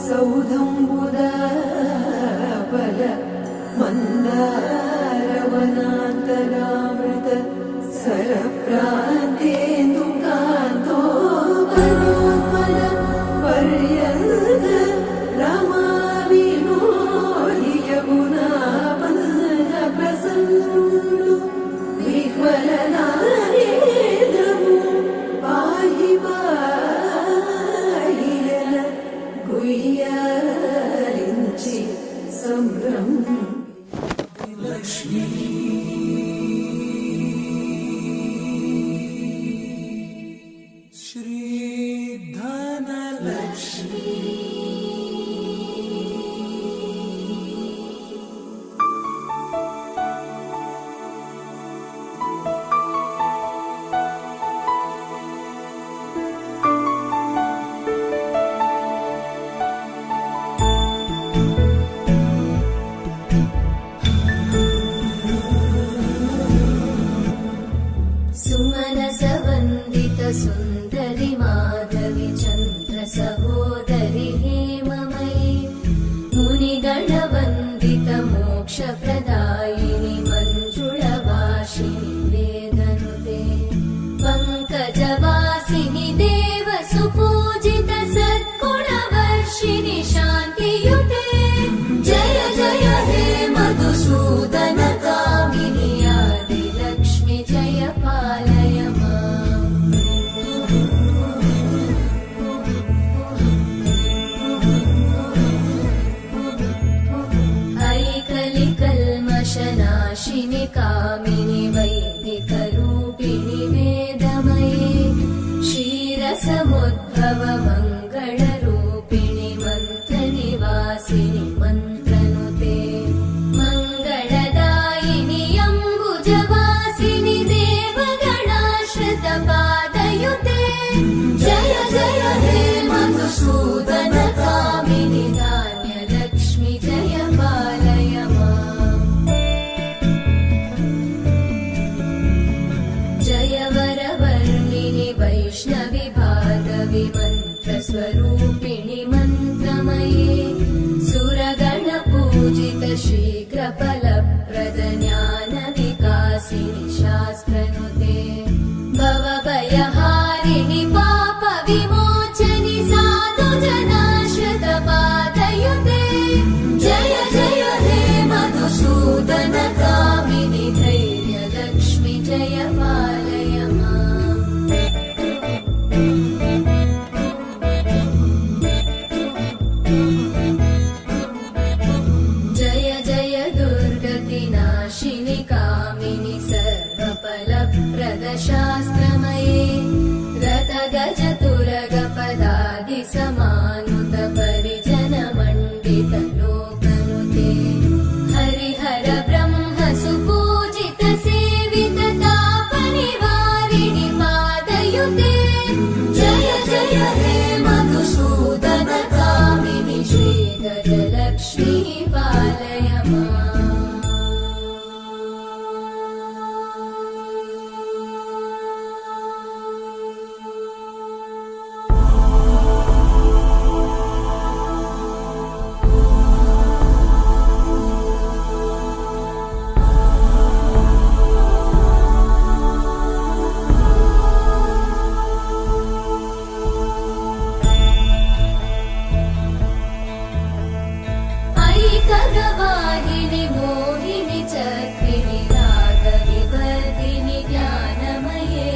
सौधम्बुदबल मन्दारवनान्तरामृत सरप्रान्तेन्दुकान्तो वनोत्पल पर्यन्त रमाविनोदि यमुना प्रसन्नुडु विह्वलनारेन्द्रमु पाहि पाहियन गुह्यरिञ्चि संभ्रम लक्ष्मी श्री धनलक्ष्मी सुमनसवन्दित सुन्दरि माधवि चन्द्र सहोदरि हेममयि मुनिगणवन्दित मोक्षप्रदायिनि मञ्जुळवासिनि वेदनुते पङ्कजवासिनि देव सुपूजित सद्गुणवर्षिणि शान्तियुते जय जय हे मधुसूदन कामिनि आदिलक्ष्मि जय पालय माम् ऐकलिकल्मषनाशिनि कामिनि वैदिकरूपिणि वेदमये क्षीरसमुद्भव मङ्गलरूपिणि मन्त्रनिवासिनि मन्त्रनुते मङ्गलदायिनि अम्बुजवासिनि देवगणाश्रितपादयुते जय जय हे मधुसूदन कामिनि धान्यलक्ष्मि जय पालय माम् जय वरवर्णिनि वैष्णवि भार्गवि मन्त्रस्वरूपिणि मन्त्रमये सुरगणपूजित शीघ्रफलप्रद ज्ञानविकासिनि शास्त्रनुते भवभयहारिणि पापविमोचनि साधुजनाश्रितपादयुते जय जय हे मधुसूदन कामिनि धैर्यलक्ष्मि जय पालय माम् जय जय दुर्गतिनाशिनि कामिनि सर्वफलप्रद शास्त्रमये रथगजतुरगपदादि समानुत परिजनमण्डित लोकनुते हरिहर ब्रह्म सुपूजित सेवित तापनिवारिणि पादयुते जय जय हे मधुसूदन कामिनि श्रीगजलक्ष्मी पालय माम् ऐकगवाहिनि मोहिनि चक्रिणि रागविवर्धिनि ज्ञानमये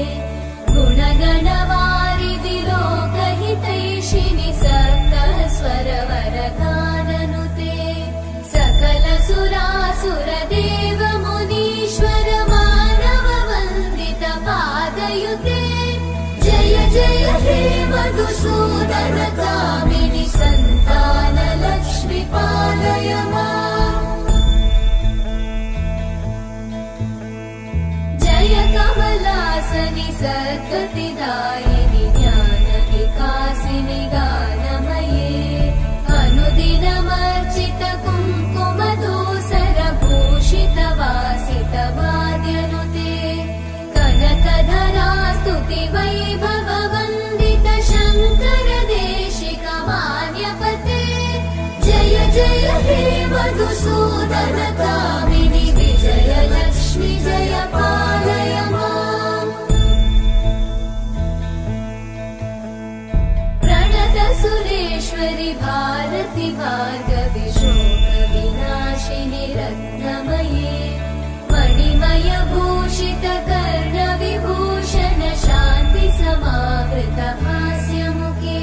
गुणगणवारिधि लोकहितैषिणि सप्तस्वरवरगाननुते सकल सुरासुरदेव मुनीश्वर मानववन्दित पादयुते जय जय हे मधुसूदन कामिनि सन्तानलक्ष्मि पालय माम् जय कमलासनि सद्गतिदायिनि ज्ञानविकासिनि गानमये अनुदिनमर्चित कुङ्कुमधूसरभूषित वासित वाद्यनुते कनकधरा स्तुति वैभव वन्दित शङ्कर देशिक मान्यपते मधुसूदन कामिनि विजयलक्ष्मि जय पालय माम् प्रणत सुरेश्वरि भारति भार्गवि शोक विनाशिनि रत्नमये मणिमय भूषित कर्ण विभूषण शान्ति समावृत हास्यमुखे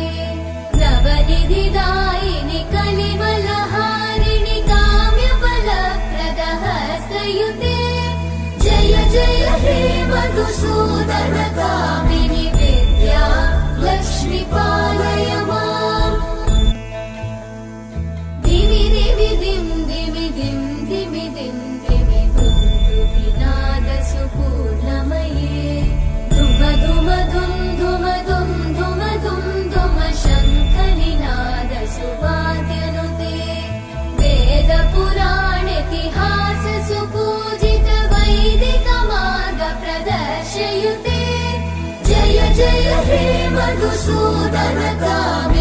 नवनिधिदायिनि कलिमलहारिणि काम्यफलप्रद हस्तयुते जय जय हे मधुसूदन कामिनि विद्या लक्ष्मि पालय माम् दिमि दिमि दिं दिमि दिं दिमि दिं दिमि दुन्दुभिनाद सुपूर्णमये धुम धुम धुं धुम धुं धुम धुं धुम शङ्खनिनाद सुवाद्यनुते वेद पुराणेतिहास सुपूजित वैदिक मार्ग प्रदर्शयुते जय जय हे मधुसूदन कामिनि